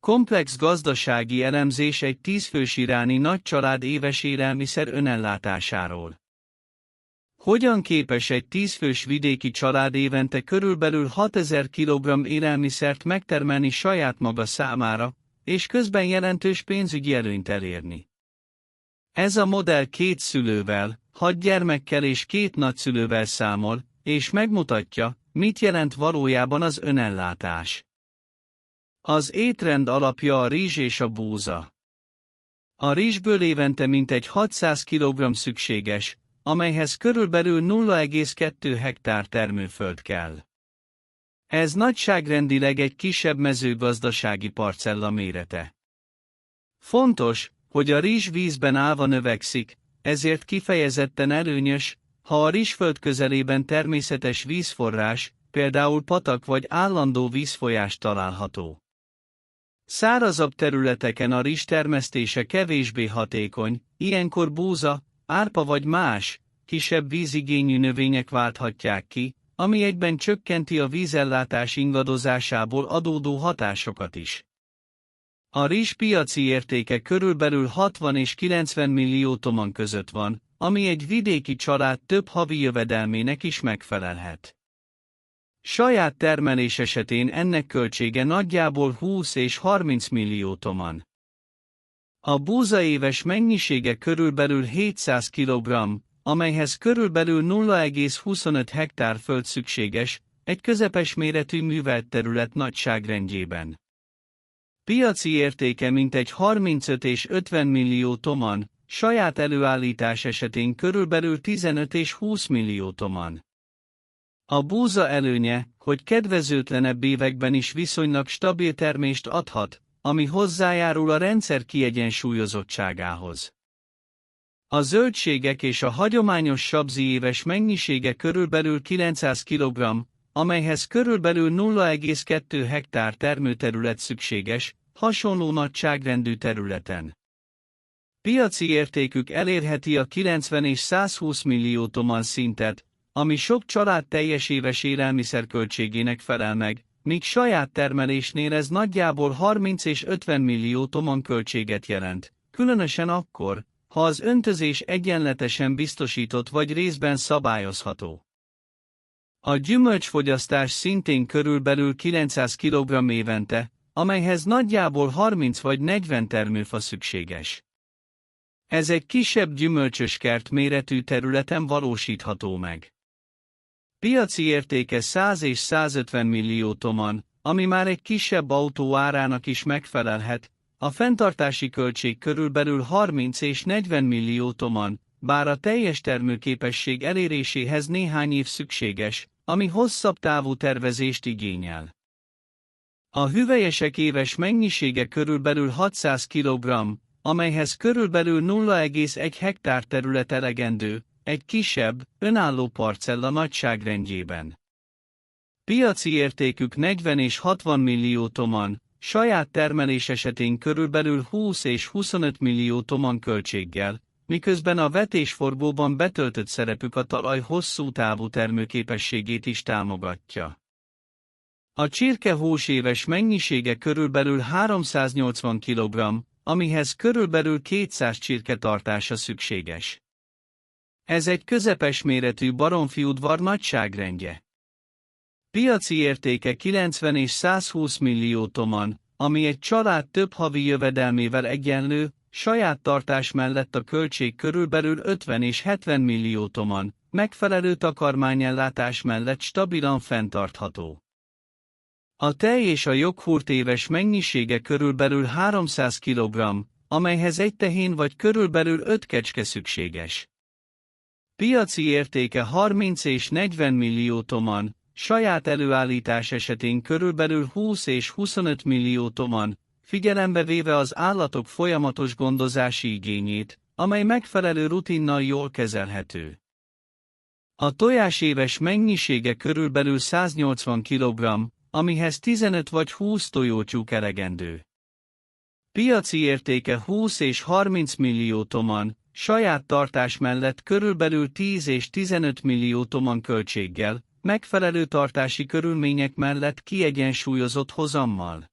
Komplex gazdasági elemzés egy 10 fős iráni nagycsalád éves élelmiszer önellátásáról. Hogyan képes egy 10 fős vidéki család évente körülbelül 6000 kg élelmiszert megtermelni saját maga számára, és közben jelentős pénzügyi előnyt elérni? Ez a modell 2 szülővel, 6 gyermekkel és 2 nagyszülővel számol, és megmutatja, mit jelent valójában az önellátás. Az étrend alapja a rizs és a búza. A rizsből évente mintegy 600 kg szükséges, amelyhez körülbelül 0,2 hektár termőföld kell. Ez nagyságrendileg egy kisebb mezőgazdasági parcella mérete. Fontos, hogy a rizs vízben állva növekszik, ezért kifejezetten előnyös, ha a rizsföld közelében természetes vízforrás, például patak vagy állandó vízfolyás található. Szárazabb területeken a rizs termesztése kevésbé hatékony, ilyenkor búza, árpa vagy más, kisebb vízigényű növények válthatják ki, ami egyben csökkenti a vízellátás ingadozásából adódó hatásokat is. A rizs piaci értéke körülbelül 60 és 90 millió toman között van, ami egy vidéki család több havi jövedelmének is megfelelhet. Saját termelés esetén ennek költsége nagyjából 20 és 30 millió toman. A búza éves mennyisége körülbelül 700 kg, amelyhez körülbelül 0,25 hektár föld szükséges, egy közepes méretű művelt terület nagyságrendjében. Piaci értéke mintegy 35 és 50 millió toman, saját előállítás esetén körülbelül 15 és 20 millió toman. A búza előnye, hogy kedvezőtlenebb években is viszonylag stabil termést adhat, ami hozzájárul a rendszer kiegyensúlyozottságához. A zöldségek és a hagyományos sabzi éves mennyisége körülbelül 900 kg, amelyhez körülbelül 0,2 hektár termőterület szükséges, hasonló nagyságrendű területen. Piaci értékük elérheti a 90 és 120 millió toman szintet, ami sok család teljes éves élelmiszerköltségének felel meg, míg saját termelésnél ez nagyjából 30 és 50 millió toman költséget jelent, különösen akkor, ha az öntözés egyenletesen biztosított vagy részben szabályozható. A gyümölcsfogyasztás szintén körülbelül 900 kg évente, amelyhez nagyjából 30 vagy 40 termőfa szükséges. Ez egy kisebb gyümölcsös kert méretű területen valósítható meg. Piaci értéke 100 és 150 millió toman, ami már egy kisebb autó árának is megfelelhet, a fenntartási költség körülbelül 30 és 40 millió toman, bár a teljes termőképesség eléréséhez néhány év szükséges, ami hosszabb távú tervezést igényel. A hüvelyesek éves mennyisége körülbelül 600 kg, amelyhez körülbelül 0,1 hektár terület elegendő, egy kisebb, önálló parcella nagyságrendjében. Piaci értékük 40 és 60 millió toman, saját termelés esetén körülbelül 20 és 25 millió toman költséggel, miközben a vetésforgóban betöltött szerepük a talaj hosszú távú termőképességét is támogatja. A csirkehús éves mennyisége körülbelül 380 kg, amihez körülbelül 200 csirke tartása szükséges. Ez egy közepes méretű baromfiudvar nagyságrendje. Piaci értéke 90 és 120 millió toman, ami egy család több havi jövedelmével egyenlő, saját tartás mellett a költség körülbelül 50 és 70 millió toman, megfelelő takarmányellátás mellett stabilan fenntartható. A tej és a joghurt éves mennyisége körülbelül 300 kg, amelyhez egy tehén vagy körülbelül 5 kecske szükséges. Piaci értéke 30 és 40 millió toman, saját előállítás esetén körülbelül 20 és 25 millió toman, figyelembe véve az állatok folyamatos gondozási igényét, amely megfelelő rutinnal jól kezelhető. A tojás éves mennyisége körülbelül 180 kg, amihez 15 vagy 20 tojótyúk elegendő. Piaci értéke 20 és 30 millió toman, saját tartás mellett körülbelül 10 és 15 millió toman költséggel, megfelelő tartási körülmények mellett kiegyensúlyozott hozammal.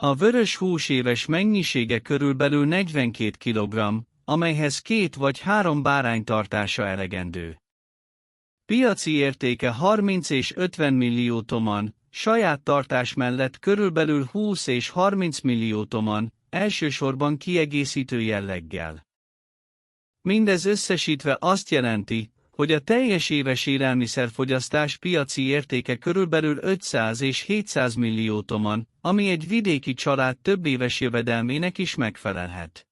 A vörös hús éves mennyisége körülbelül 42 kg, amelyhez 2 vagy 3 bárány tartása elegendő. Piaci értéke 30 és 50 millió toman, saját tartás mellett körülbelül 20 és 30 millió toman, elsősorban kiegészítő jelleggel. Mindez összesítve azt jelenti, hogy a teljes éves élelmiszerfogyasztás piaci értéke körülbelül 500 és 700 millió toman, ami egy vidéki család több éves jövedelmének is megfelelhet.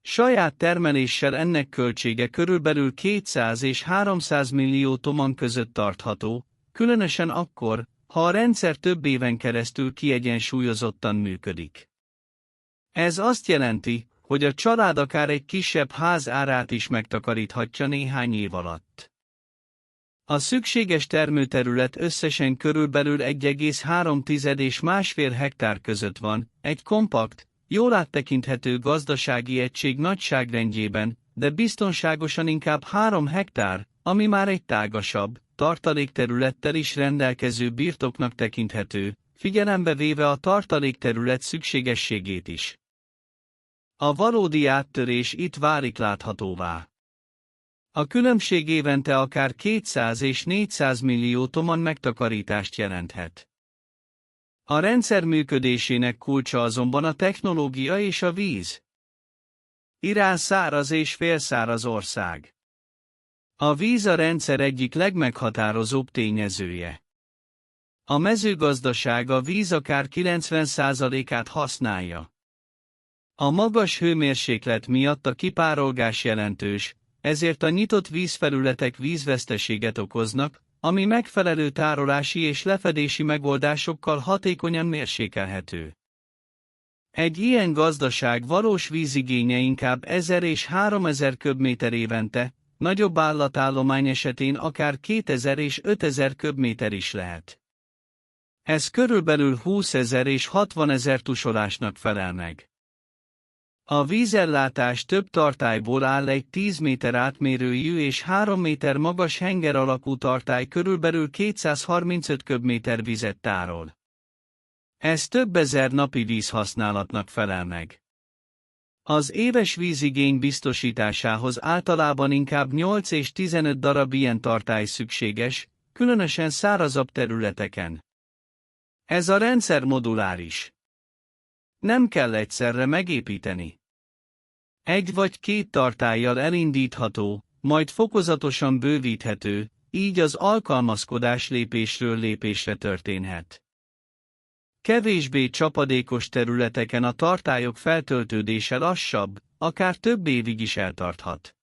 Saját termeléssel ennek költsége körülbelül 200 és 300 millió toman között tartható, különösen akkor, ha a rendszer több éven keresztül kiegyensúlyozottan működik. Ez azt jelenti, hogy a család akár egy kisebb ház árát is megtakaríthatja néhány év alatt. A szükséges termőterület összesen körülbelül 1,3 és 1,5 hektár között van, egy kompakt, jól áttekinthető gazdasági egység nagyságrendjében, de biztonságosan inkább 3 hektár, ami már egy tágasabb, tartalékterülettel is rendelkező birtoknak tekinthető, figyelembe véve a tartalékterület szükségességét is. A valódi áttörés itt válik láthatóvá. A különbség évente akár 200 és 400 millió toman megtakarítást jelenthet. A rendszer működésének kulcsa azonban a technológia és a víz. Irán száraz és félszáraz ország. A víz a rendszer egyik legmeghatározóbb tényezője. A mezőgazdaság a víz akár 90%-át használja. A magas hőmérséklet miatt a kipárolgás jelentős, ezért a nyitott vízfelületek vízveszteséget okoznak, ami megfelelő tárolási és lefedési megoldásokkal hatékonyan mérsékelhető. Egy ilyen gazdaság valós vízigénye inkább 1000 és 3000 köbméter évente, nagyobb állatállomány esetén akár 2000 és 5000 köbméter is lehet. Ez körülbelül 20 000 és 60 000 tusolásnak felel meg. A vízellátás több tartályból áll, egy 10 méter átmérőjű és 3 méter magas henger alakú tartály körülbelül 235 köbméter vizet tárol. Ez több ezer napi vízhasználatnak felel meg. Az éves vízigény biztosításához általában inkább 8 és 15 darab ilyen tartály szükséges, különösen szárazabb területeken. Ez a rendszer moduláris. Nem kell egyszerre megépíteni. Egy vagy két tartállyal elindítható, majd fokozatosan bővíthető, így az alkalmazkodás lépésről lépésre történhet. Kevésbé csapadékos területeken a tartályok feltöltődése lassabb, akár több évig is eltarthat.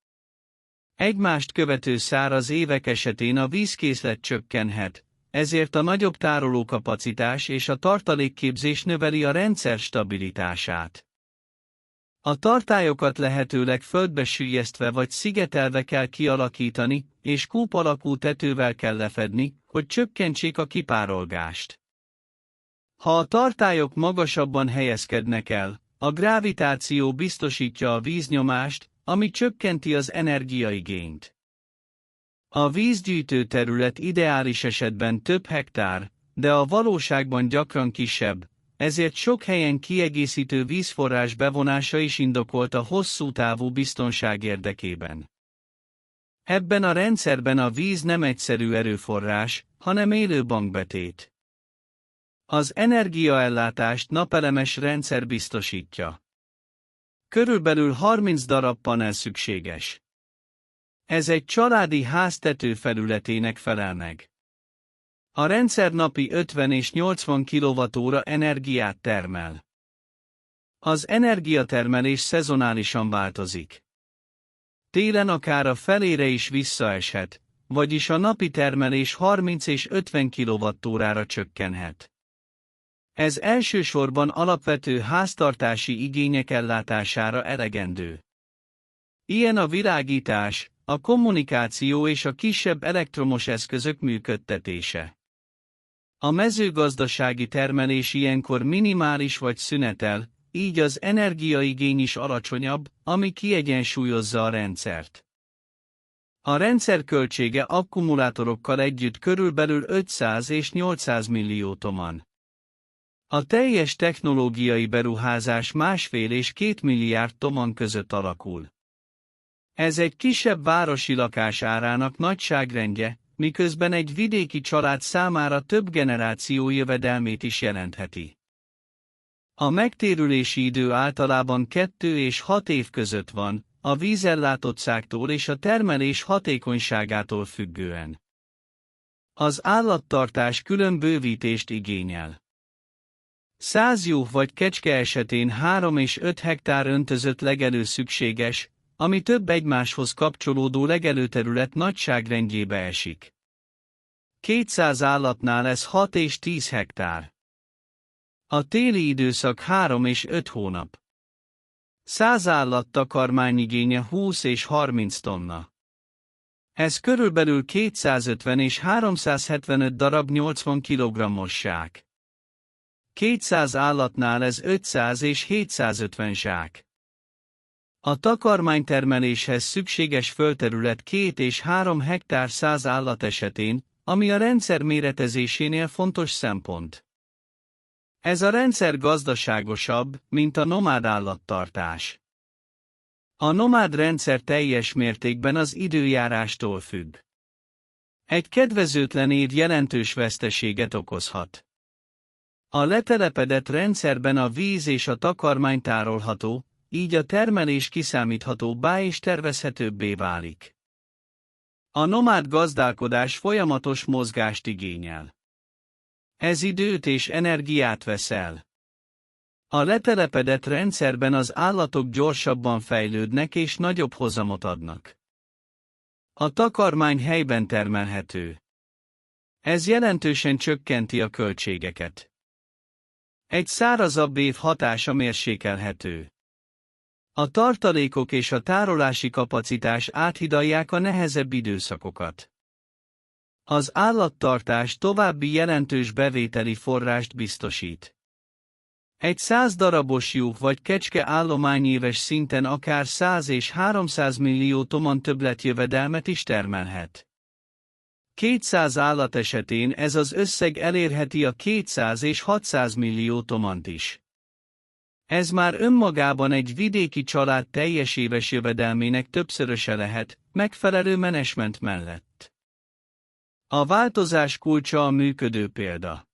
Egymást követő száraz évek esetén a vízkészlet csökkenhet, ezért a nagyobb tárolókapacitás és a tartalékképzés növeli a rendszer stabilitását. A tartályokat lehetőleg földbe süllyesztve vagy szigetelve kell kialakítani, és kúp alakú tetővel kell lefedni, hogy csökkentsék a kipárolgást. Ha a tartályok magasabban helyezkednek el, a gravitáció biztosítja a víznyomást, ami csökkenti az energiaigényt. A vízgyűjtő terület ideális esetben több hektár, de a valóságban gyakran kisebb, ezért sok helyen kiegészítő vízforrás bevonása is indokolt a hosszú távú biztonság érdekében. Ebben a rendszerben a víz nem egyszerű erőforrás, hanem élő bankbetét. Az energiaellátást napelemes rendszer biztosítja. Körülbelül 30 darab panel szükséges. Ez egy családi ház tetőfelületének felel meg. A rendszer napi 50 és 80 kWh energiát termel. Az energiatermelés szezonálisan változik. Télen akár a felére is visszaeshet, vagyis a napi termelés 30 és 50 kWh-ra csökkenhet. Ez elsősorban alapvető háztartási igények ellátására elegendő. Ilyen a világítás, a kommunikáció és a kisebb elektromos eszközök működtetése. A mezőgazdasági termelés ilyenkor minimális vagy szünetel, így az energiaigény is alacsonyabb, ami kiegyensúlyozza a rendszert. A rendszer költsége akkumulátorokkal együtt körülbelül 500 és 800 millió toman. A teljes technológiai beruházás 1,5 és 2 milliárd toman között alakul. Ez egy kisebb városi lakás árának nagyságrendje, miközben egy vidéki család számára több generáció jövedelmét is jelentheti. A megtérülési idő általában 2 és 6 év között van, a vízellátottságtól és a termelés hatékonyságától függően. Az állattartás külön bővítést igényel. 100 juh vagy kecske esetén 3 és 5 hektár öntözött legelő szükséges, ami több egymáshoz kapcsolódó legelőterület nagyságrendjébe esik. 200 állatnál ez 6 és 10 hektár. A téli időszak 3 és 5 hónap. 100 állat takarmányigénye 20 és 30 tonna. Ez körülbelül 250 és 375 darab 80 kg-os zsák. 200 állatnál ez 500 és 750 zsák. A takarmánytermeléshez szükséges földterület 2 és 3 hektár 100 állat esetén, ami a rendszer méretezésénél fontos szempont. Ez a rendszer gazdaságosabb, mint a nomád állattartás. A nomád rendszer teljes mértékben az időjárástól függ. Egy kedvezőtlen év jelentős veszteséget okozhat. A letelepedett rendszerben a víz és a takarmány tárolható, így a termelés kiszámíthatóbbá és tervezhetőbbé válik. A nomád gazdálkodás folyamatos mozgást igényel. Ez időt és energiát vesz el. A letelepedett rendszerben az állatok gyorsabban fejlődnek és nagyobb hozamot adnak. A takarmány helyben termelhető. Ez jelentősen csökkenti a költségeket. Egy szárazabb év hatása mérsékelhető. A tartalékok és a tárolási kapacitás áthidalják a nehezebb időszakokat. Az állattartás további jelentős bevételi forrást biztosít. Egy 100 darabos juh vagy kecske állomány éves szinten akár 100 és 300 millió toman többletjövedelmet is termelhet. 200 állat esetén ez az összeg elérheti a 200 és 600 millió tomant is. Ez már önmagában egy vidéki család teljes éves jövedelmének többszöröse lehet, megfelelő menedzsment mellett. A változás kulcsa a működő példa.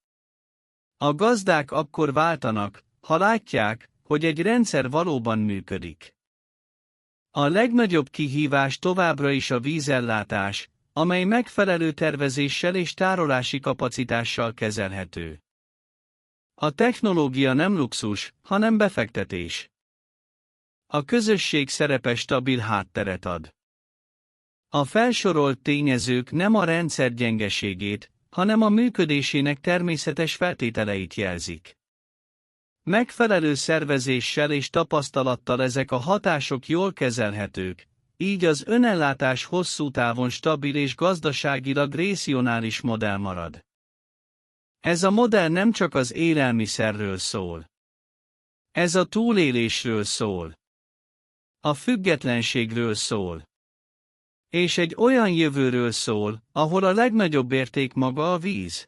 A gazdák akkor váltanak, ha látják, hogy egy rendszer valóban működik. A legnagyobb kihívás továbbra is a vízellátás, amely megfelelő tervezéssel és tárolási kapacitással kezelhető. A technológia nem luxus, hanem befektetés. A közösség szerepe stabil hátteret ad. A felsorolt tényezők nem a rendszer gyengeségét, hanem a működésének természetes feltételeit jelzik. Megfelelő szervezéssel és tapasztalattal ezek a hatások jól kezelhetők, így az önellátás hosszú távon stabil és gazdaságilag racionális modell marad. Ez a modell nem csak az élelmiszerről szól. Ez a túlélésről szól. A függetlenségről szól. És egy olyan jövőről szól, ahol a legnagyobb érték maga a víz.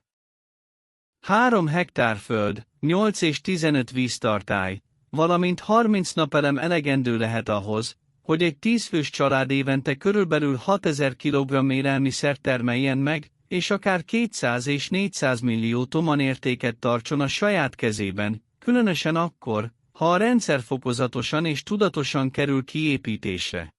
3 hektár föld, 8 és 15 víztartály, valamint 30 napelem elegendő lehet ahhoz, hogy egy 10 fős család évente körülbelül 6000 kg élelmiszer termeljen meg, és akár 200 és 400 millió toman értéket tartson a saját kezében, különösen akkor, ha a rendszer fokozatosan és tudatosan kerül kiépítésre.